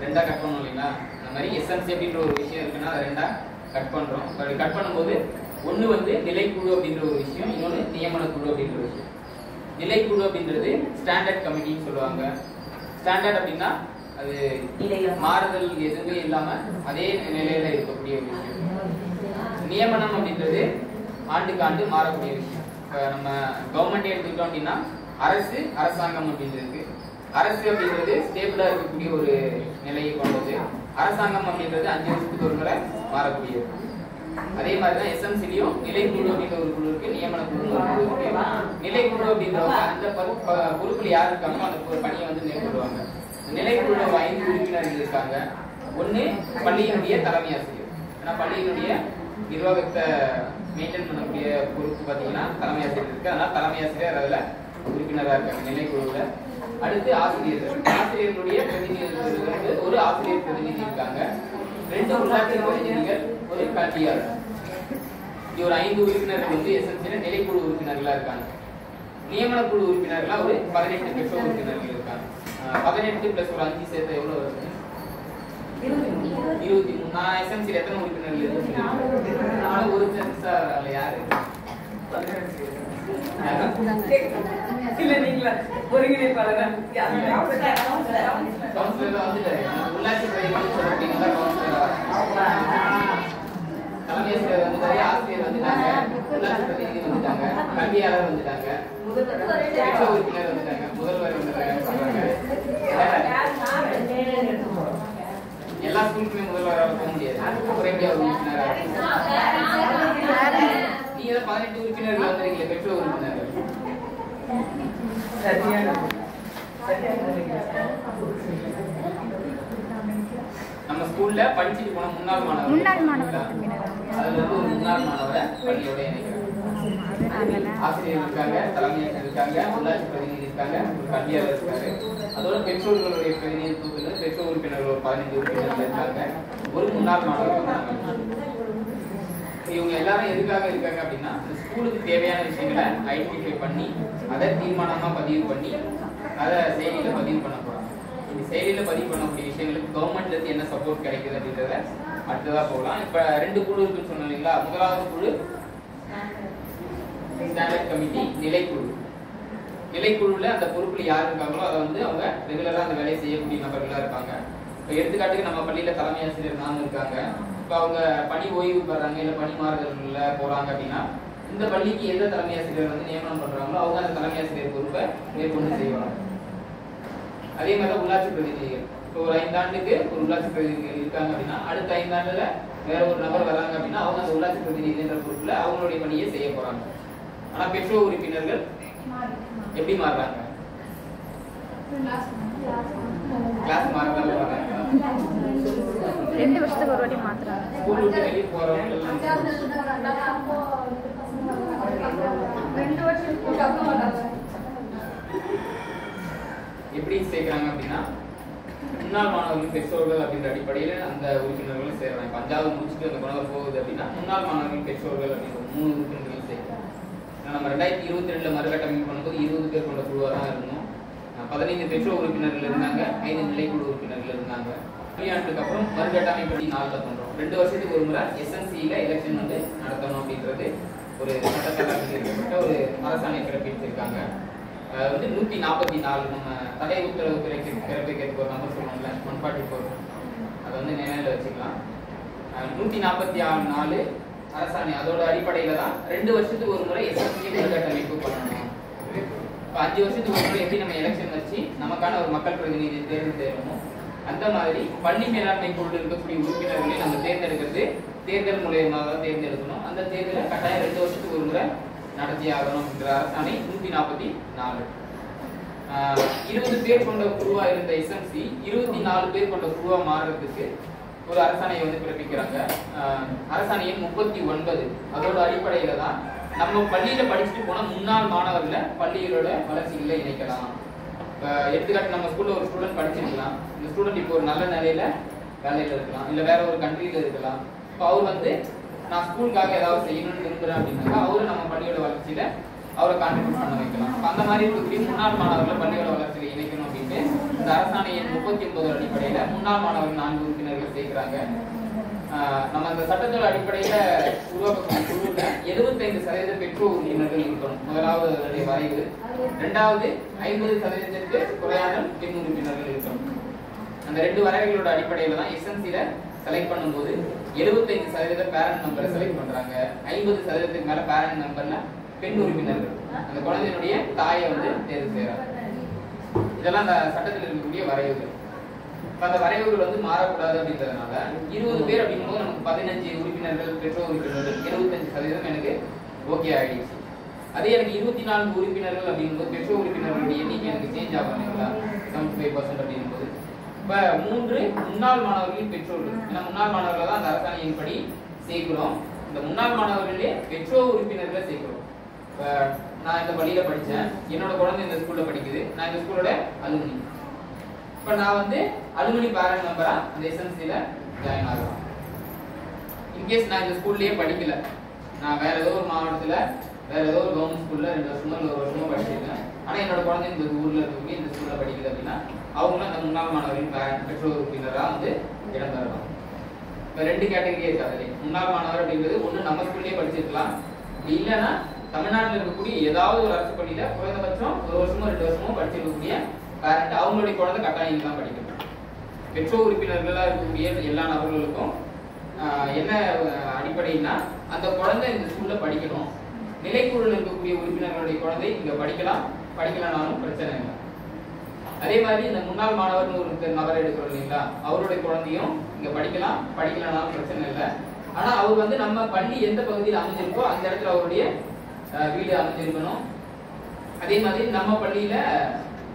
ரெண்டா கட் பண்ணணும் இல்லைங்களா? அந்த மாதிரி எஸ்எம்சி அப்படின்ற ஒரு விஷயம் இருக்குன்னா அதை ரெண்டா கட் பண்றோம். கட் பண்ணும்போது ஒன்று வந்து நிலைக்குழு அப்படின்ற ஒரு விஷயம், இன்னொன்று நியமன குழு அப்படின்ற ஒரு விஷயம். நிலைக்குழு அப்படின்றது ஸ்டாண்டர்ட் கமிட்டின்னு சொல்லுவாங்க. ஸ்டாண்டர்ட் அப்படின்னா அது மாறுதல் எதுவுமே இல்லாம அதே நிலையில இருக்கக்கூடிய ஒரு விஷயம். நியமனம் அப்படின்றது ஆண்டுக்கு ஆண்டு மாறக்கூடிய விஷயம். இப்போ நம்ம கவர்மெண்ட் எடுத்துக்கிட்டோம் அப்படின்னா அரசு, அரசாங்கம் அப்படின்றது. அரசு அப்படின்றது ஸ்டேபிளா இருக்கக்கூடிய ஒரு நிலையை கொண்டது. அரசாங்கம் அப்படின்றது 5 வருஷத்துக்கு ஒரு முறை மாறக்கூடியது. அதே மாதிரிதான் எஸ்எம்சிலையும் நிலைக்குழு அப்படின்ற ஒரு குழு இருக்கு, நியமன குழு ஒரு குழு இருக்கு. நிலைக்குழு அப்படின்றவங்க அந்த பொறுப்புல யார் இருக்காங்களோ அந்த பணியை வந்து மேற்கொள்வாங்க. நிலைக்குழு 5 உறுப்பினர்கள் இருக்காங்க. ஒண்ணு பள்ளியினுடைய தலைமை ஆசிரியர். ஏன்னா பள்ளியினுடைய நிர்வாகத்தை மெயின்டைன் பண்ணக்கூடிய பொறுப்பு பார்த்தீங்கன்னா தலைமை ஆசிரியர் இருக்கு. அதனால தலைமை ஆசிரியர் அதுல உறுப்பினராக இருக்காங்க நிலைக்குழுல. அடுத்து ஆசிரியர்கள். ஆசிரியர்களுடைய பிரதிநிதிகள் வந்து ஒரு ஆசிரியர் பிரதிநிதி இருக்காங்க, 2 உள்ளாட்சி பிரதிநிதிகள், ஒரு கல்வியாளர். இது ஒரு 5 உறுப்பினர்கள் வந்து எஸ்எம்சில நிலைக்குழு உறுப்பினர்களா இருக்காங்க. நியமன குழு உறுப்பினர்களா ஒரு 18 பெற்றோர் உறுப்பினர்கள் இருக்காங்க. 18 பிளஸ் ஒரு 5 சேர்த்து எவ்வளவு வருது? 23. நான் எஸ்எம்சில எத்தனை உறுப்பினர்கள் இருக்கு? ஒரு சென்சார் யாரு? இல்ல நீங்களா ஒருங்கிணைப்பாளர் உள்ளாட்சி தலைமையாசிரியர் வந்துட்டாரு, ஆசிரியர் வந்துட்டாங்க, உள்ளாட்சி பிரதிநிதி வந்துட்டாங்க, கல்வியாளர் வந்துட்டாங்க, உறுப்பினர் வந்துட்டாங்க, முதல்வர் வந்துட்டாங்க. எல்லா ஸ்கூலுக்குமே முதல்வராக போக முடியாது. நீ 18 உறுப்பினர்கள் வந்துருக்கீங்க, பெற்றோர் உறுப்பினர்கள். நம்ம ஸ்கூல்ல படிச்சுட்டு போன முன்னாள் மாணவர் அதுல இருந்து ஒரு முன்னாள் மாணவரை பள்ளியோட இணைக்கிறாங்க. ஆசிரியர் இருக்காங்க, தலைமையாசிரியர் இருக்காங்க, உள்ளாட்சி பிரதிநிதி இருக்காங்க, ஒரு கல்வியாளர் இருக்காரு. அதோட பெற்றோர்களுடைய பிரதிநிதித்துவத்தில் பெற்றோர் உறுப்பினர்கள் ஒரு 15 உறுப்பினர்கள் இருக்காங்க, ஒரு முன்னாள் மாணவர் இருக்காங்க. இவங்க எல்லாரும் எதுக்காக இருக்காங்க அப்படின்னா ஸ்கூலுக்கு தேவையான விஷயங்களை ஐடென்டிஃபை பண்ணி அதை தீர்மானமா பதிவு பண்ணி அதை செயலியில பதிவு பண்ண போறாங்க. இந்த செயலியில பதிவு பண்ணக்கூடிய விஷயங்களுக்கு கவர்மெண்ட்ல இருந்து என்ன சப்போர்ட் கிடைக்குது அப்படின்றத அடுத்ததா போகலாம். இப்ப 2 குழு இருக்குன்னு சொன்னோம் இல்லைங்களா? முதலாவது குழு ஸ்டாண்டர்ட் கமிட்டி, நிலைக்குழு. நிலைக்குழுல அந்த பொறுப்புல யார் இருக்காங்களோ அதை வந்து அவங்க ரெகுலரா அந்த வேலையை செய்யக்கூடிய நபர்களா இருப்பாங்க. இப்போ எடுத்துக்காட்டுக்கு நம்ம பள்ளியில தலைமை ஆசிரியர் 4 இருக்காங்க. இப்போ அவங்க பணி ஓய்வு பெறாங்க இல்ல பணி மாறுதல்ல போறாங்க அப்படின்னா இந்த பள்ளிக்கு எந்த தலைமை ஆசிரியர் வந்து நியமனம் பண்றாங்களோ அவங்க அந்த தலைமை ஆசிரியர் பொறுப்பை மேற்கொண்டு செய்வாங்க. அதே மாதிரி உள்ளாட்சி பிரதிநிதிகள். இப்போ ஒரு 5 ஆண்டுக்கு ஒரு உள்ளாட்சி பிரதிநிதிகள் இருக்காங்க அப்படின்னா அடுத்த 5 ஆண்டுல வேற ஒரு நபர் வராங்க அப்படின்னா அவங்க அந்த உள்ளாட்சி பிரதிநிதி என்ற பொறுப்புல அவங்களுடைய பணியை செய்ய போறாங்க. ஆனா பெற்றோர் உறுப்பினர்கள் எப்படி மாறுறாங்க? கிளாஸ் மாறுறாங்க, 2 வருஷத்துக்கு ஒரு வாட்டி மாத்துறாங்க. ஸ்கூல் விட்டு வெளியே போறவங்க எப்படி சேர்க்கிறாங்க அப்படின்னா முன்னாள் மாணவர்கள் பெற்றோர்கள் அப்படின்ற அடிப்படையில் அந்த உறுப்பினர்களும் சேர்றாங்க. 5வது முடிச்சுட்டு அந்த மாணவர் போகுது அப்படின்னா முன்னாள் மாணவர்கள் பெற்றோர்கள் அப்படின்ற 3 உறுப்பினர்களும் சேர்க்கிறாங்க. நம்ம 2022 மறுகட்டமைப்பு பண்ணும்போது 20 பேர் கொண்ட குழுவாக தான் இருந்தோம். 15 பெற்றோர் உறுப்பினர்கள் இருந்தாங்க, 5 நிலைக்குழு உறுப்பினர்கள் இருந்தாங்க. கல்வியாண்டுக்கு அப்புறம் மறுகட்டமைப்பு 4ல பண்றோம். 2 வருஷத்துக்கு ஒரு முறை எஸ்என்சியில எலெக்ஷன் வந்து நடத்தணும் அப்படின்றது ஒரு சட்டத்தால் அங்கீகரிக்கப்பட்ட ஒரு அரசாணை பிறப்பிச்சிருக்காங்க. வந்து 144 நம்ம தடை உத்தரவு பிறப்பிக்கிறதுக்கு ஒரு நம்பர் சொல்லுவோம்ல 144, அதை வந்து நினைவில் வச்சுக்கலாம். 144 அரசாணை அதோட அடிப்படையில தான் 2 வருஷத்துக்கு ஒரு முறை எஸ்என்சி மறுகட்டமைப்பு பண்ணணும். இப்போ 5 வருஷத்துக்கு ஒரு முறை எப்படி நம்ம எலெக்ஷன் வச்சு நமக்கான ஒரு மக்கள் பிரதிநிதி தேர்ந்தெடுக்கணும், அந்த மாதிரி பள்ளி மேலாண்மை குழு இருக்கக்கூடிய உறுப்பினர்களை நம்ம தேர்ந்தெடுக்கிறது தேர்தல் மூலயமா தான் தேர்ந்தெடுக்கணும். அந்த தேர்தலை கட்டாயம் 2 வருஷத்துக்கு ஒரு முறை நடத்தி ஆகணும் என்ற அரசாணை 144. 20 பேர் கொண்ட குழுவா இருந்த எஸ்எம்சி 24 பேர் கொண்ட குழுவா மாறுறதுக்கு ஒரு அரசாணையை வந்து பிறப்பிக்கிறாங்க. அரசாணை எண் 39. அதோட அடிப்படையில தான் நம்ம பள்ளியில படிச்சுட்டு போன முன்னாள் மாணவர்களை பள்ளிகளோட வளர்ச்சிகளை இணைக்கலாம். எடுத்துக்காட்டு நம்ம ஸ்கூல்ல ஒரு ஸ்டூடெண்ட் படிச்சிருக்கலாம், இந்த ஸ்டூடெண்ட் இப்போ ஒரு நல்ல நிலையில வேலையில இருக்கலாம், இல்ல வேற ஒரு கண்ட்ரியில இருக்கலாம். இப்போ அவர் வந்து நான் ஸ்கூலுக்காக ஏதாவது செய்யணும்னு விரும்புறேன் அப்படின்னாக்கா அவரு நம்ம பள்ளியோட வளர்ச்சியில அவரை கான்ட்ரிபியூட் பண்ண வைக்கலாம். அந்த மாதிரி இருக்கக்கூடிய முன்னாள் மாணவர்களை பள்ளியோட வளர்ச்சியில இணைக்கணும் அப்படின்ட்டு இந்த அரசாணை எண் 39 அடிப்படையில முன்னாள் மாணவர்கள் 4 உறுப்பினர்கள் சேர்க்கிறாங்க. நம்ம அந்த சட்டத்தோட அடிப்படையில உருவாக்கக்கூடிய குழுல 75% பெற்றோர் உறுப்பினர்கள் இருக்கணும். முதலாவது அதனுடைய வரைவு. இரண்டாவது 50%க்கு குறையாத பெண் உறுப்பினர்கள் இருக்கணும். அந்த ரெண்டு வரைவுகளோட அடிப்படையில தான் எஸ்என்சில செலக்ட் பண்ணும்போது 75% பேரண்ட் நம்பரை செலக்ட் பண்றாங்க. 50%க்கு மேல பேரண்ட் நம்பர்ல பெண் உறுப்பினர்கள் அந்த குழந்தையினுடைய தாயை வந்து தேர்வு செய்யறாங்க. இதெல்லாம் அந்த சட்டத்தில் இருக்கக்கூடிய வரைவுகள். அந்த வரைவுகள் வந்து மாறக்கூடாது அப்படின்றதுனால 20 பேர் அப்படிங்கும்போது நமக்கு 15 உறுப்பினர்கள் பெற்றோர் உறுப்பினர்கள் 75% எனக்கு ஓகே ஆயிடுச்சு. அதே எனக்கு 24 உறுப்பினர்கள் அப்படிங்கும்போது பெற்றோர் உறுப்பினர்களுடைய எண்ணிக்கை எனக்கு சேஞ்ச் ஆகும் இல்லைங்களா, 75% அப்படிங்கும்போது இப்ப 3 முன்னாள் மாணவர்களின் பெற்றோர்கள். ஏன்னா முன்னாள் மாணவர்கள் தான் அந்த அரசாணையின் படி சேர்க்கிறோம். இந்த முன்னாள் மாணவர்களே பெற்றோர் உறுப்பினர்களை சேர்க்கிறோம். இப்ப நான் இந்த பள்ளியில படிச்சேன், என்னோட குழந்தை இந்த ஸ்கூல்ல படிக்குது, நான் இந்த ஸ்கூலோட அலுமினி. இப்ப நான் வந்து அலுமினி பேரண்ட் மெம்பரா அந்த எஸ்என்சில ஜாயின் ஆகலாம். இன்கேஸ் நான் இந்த ஸ்கூல்லயே படிக்கல, நான் வேற ஏதோ ஒரு மாவட்டத்துல வேற ஏதோ ஒரு கவர்மெண்ட் ஸ்கூல்ல 2 வருஷமோ 1 வருஷமோ படிச்சிருக்கேன், ஆனா என்னோட குழந்தை இந்த ஊர்ல இருக்கக்கூடிய இந்த ஸ்கூல்ல படிக்குது அப்படின்னா அவங்களும் அந்த முன்னாள் மாணவர்களின் பேரண்ட் பெற்றோர் உறுப்பினரா வந்து இடம் பெறலாம். இப்ப 2 கேட்டகரி இருக்கு. அதுல முன்னாள் மாணவர் அப்படிங்கிறது ஒண்ணு நம்ம ஸ்கூல்லயே படிச்சிருக்கலாம், இல்லைன்னா தமிழ்நாட்டில் இருக்கக்கூடிய ஏதாவது ஒரு அரசு பள்ளியில குறைந்தபட்சம் 1 வருஷமோ 2 வருஷமோ படிச்சிருக்கக்கூடிய பேரண்ட் அவங்களுடைய குழந்தை கட்டாயம் தான் படிக்கணும். பெற்றோர் உறுப்பினர்களா இருக்கக்கூடிய எல்லா நபர்களுக்கும் என்ன அடிப்படைன்னா அந்த குழந்தை இந்த ஸ்கூல்ல படிக்கணும். நிலைக்குழுல இருக்கக்கூடிய உறுப்பினர்களுடைய குழந்தை இங்க படிக்கலனாலும் பிரச்சனை இல்லை. அதே மாதிரி இந்த முன்னாள் மாணவர்னு ஒரு நபர் எடுக்கிறோம் இல்லைங்களா, அவருடைய குழந்தையும் இங்க படிக்கலனாலும் பிரச்சனை இல்லை. ஆனா அவர் வந்து நம்ம பள்ளி எந்த பகுதியில் அமைஞ்சிருக்கோ அந்த இடத்துல அவருடைய வீடு அமைஞ்சிருக்கணும். அதே மாதிரி நம்ம பள்ளியில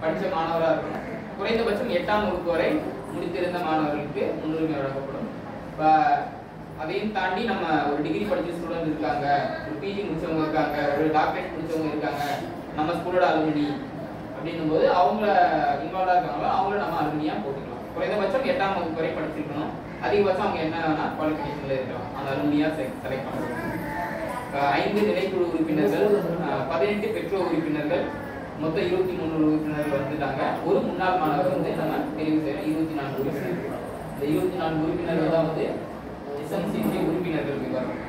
படிச்ச மாணவராக இருக்கணும். குறைந்தபட்சம் 8ஆம் வகுப்பு வரை முடித்திருந்த மாணவர்களுக்கு முன்னுரிமை வழங்கப்படும். அதையும் தாண்டி நம்ம ஒரு டிகிரி படிச்ச ஸ்டூடெண்ட் இருக்காங்க, ஒரு பிஜி முடிச்சவங்க இருக்காங்க, ஒரு டாக்டரேட் முடிச்சவங்க இருக்காங்க, நம்ம ஸ்கூலோட அலுமினி அப்படின்னும் போது அவங்கள இன்வால்வா இருக்காங்களோ அவங்கள நம்ம அலுமினியா போட்டுக்கலாம். குறைந்தபட்சம் 8ஆம் வகுப்பு வரை படிச்சிருக்கணும். அதிகபட்சம் அவங்க என்ன வேணா குவாலிஃபிகேஷன்ல இருக்கலாம், அந்த அலுமினியா செலக்ட் பண்ணுறோம். 5 நிலைக்குழு உறுப்பினர்கள், 18 பெற்றோர் உறுப்பினர்கள், மொத்தம் 23 உறுப்பினர்கள் வந்துட்டாங்க. ஒரு முன்னாள் மாணவர் வந்து நம்ம தெரிவு செய்யறோம். 24 உறுப்பினர்கள். இந்த 24 உறுப்பினர்கள் தான் வந்து எஸ்என்சி உறுப்பினர்கள் விவரம்.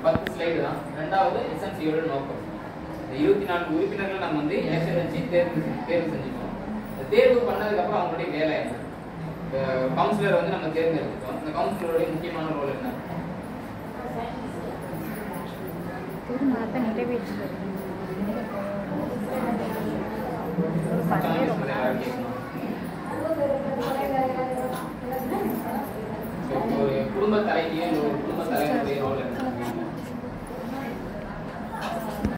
10 ஸ்லைடு தான். ரெண்டாவது எஸ்என்சியோட நோக்கம். இந்த 24 உறுப்பினர்கள் நம்ம வந்து எலெக்ஷன் வச்சு தேர்வு செஞ்சுக்கோம். தேர்வு பண்ணதுக்கு அப்புறம் அவங்களுடைய வேலை என்ன? கவுன்சிலர் வந்து நம்ம தேர்ந்தெடுத்துட்டோம். இந்த கவுன்சிலருடைய முக்கியமான ரோல் என்ன? ஒரு குடும்ப தலைவியோ ஒரு